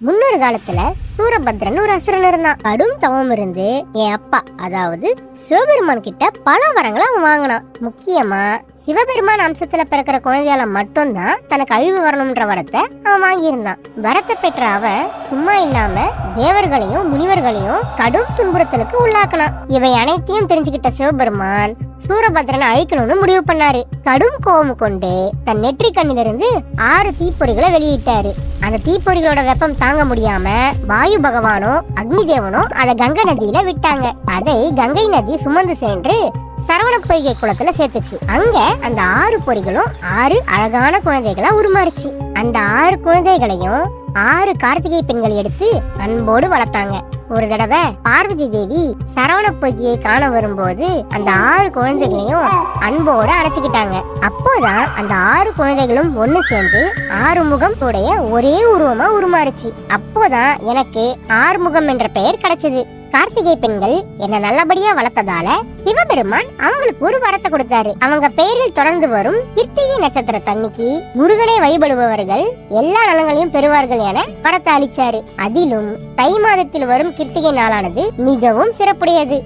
முன்னொரு காலத்துல சூரபத்ரன் ஒரு அசுரன் இருந்தான். கடும் தவம் இருந்து என் அப்பா அதாவது சிவபெருமான் கிட்ட பல வரங்களை அவன் வாங்கினான். முக்கியமா சிவபெருமான் அம்சத்துல பிறக்கிற குழந்தையால மட்டும்தான் தனக்கு அழிவு வரணும்ன்ற வரத்தை அவன் வாங்கியிருந்தான். வரத்தை பெற்ற அவன் சும்மா இல்லாம தேவர்களையும் முனிவர்களையும் கடும் துன்புறுத்தலுக்கு உள்ளாக்கினான். இவை அனைத்தையும் தெரிஞ்சுக்கிட்ட சிவபெருமான் சூரபத்ரனை அழிக்கணும்னு முடிவு பண்ணாரு. கடும் கோபம் கொண்டு தன் நெற்றி கண்ணிலிருந்து 6 தீப்பொறிகளை வெளியிட்டாரு. அந்த தீப்பொறிகளோட வெப்பம் தாங்க முடியாம வாயு பகவானோ அக்னி தேவனோ அதை கங்கை நதியில விட்டாங்க. அதை கங்கை நதி சுமந்து சென்று சரவண பொய்கை குளத்துல சேர்த்துச்சு. அங்க அந்த 6 பொறிகளும் 6 அழகான குழந்தைகளா உருமாறுச்சு. அந்த 6 குழந்தைகளையும் 6 கார்த்திகை பெண்கள் எடுத்து அன்போடு வளர்த்தாங்க. ஒரு தடவை பார்வதி தேவி சரவண பொய்கையை காண வரும்போது அந்த 6 குழந்தைகளையும் அன்போடு அணைச்சுக்கிட்டாங்க. அப்போதான் அந்த 6 குழந்தைகளும் ஒண்ணு சேர்ந்து 6 முகம் உடைய ஒரே உருவமா உருமாறுச்சு. அப்போதான் எனக்கு 6 முகம் என்ற பெயர் கிடைச்சது. கார்த்திகை பெண்கள் என்ன நல்லபடியா வளர்த்ததால சிவபெருமான் அவங்களுக்கு ஒரு வரத்தை கொடுத்தாரு. அவங்க பெயரில் தொடர்ந்து வரும் கிருத்திகை நட்சத்திர தண்ணிக்கு முருகனை வழிபடுபவர்கள் எல்லா நலங்களையும் பெறுவார்கள் என வரத்தை அளிச்சாரு. அதிலும் தை மாதத்தில் வரும் கிருத்திகை நாளானது மிகவும் சிறப்புடையது.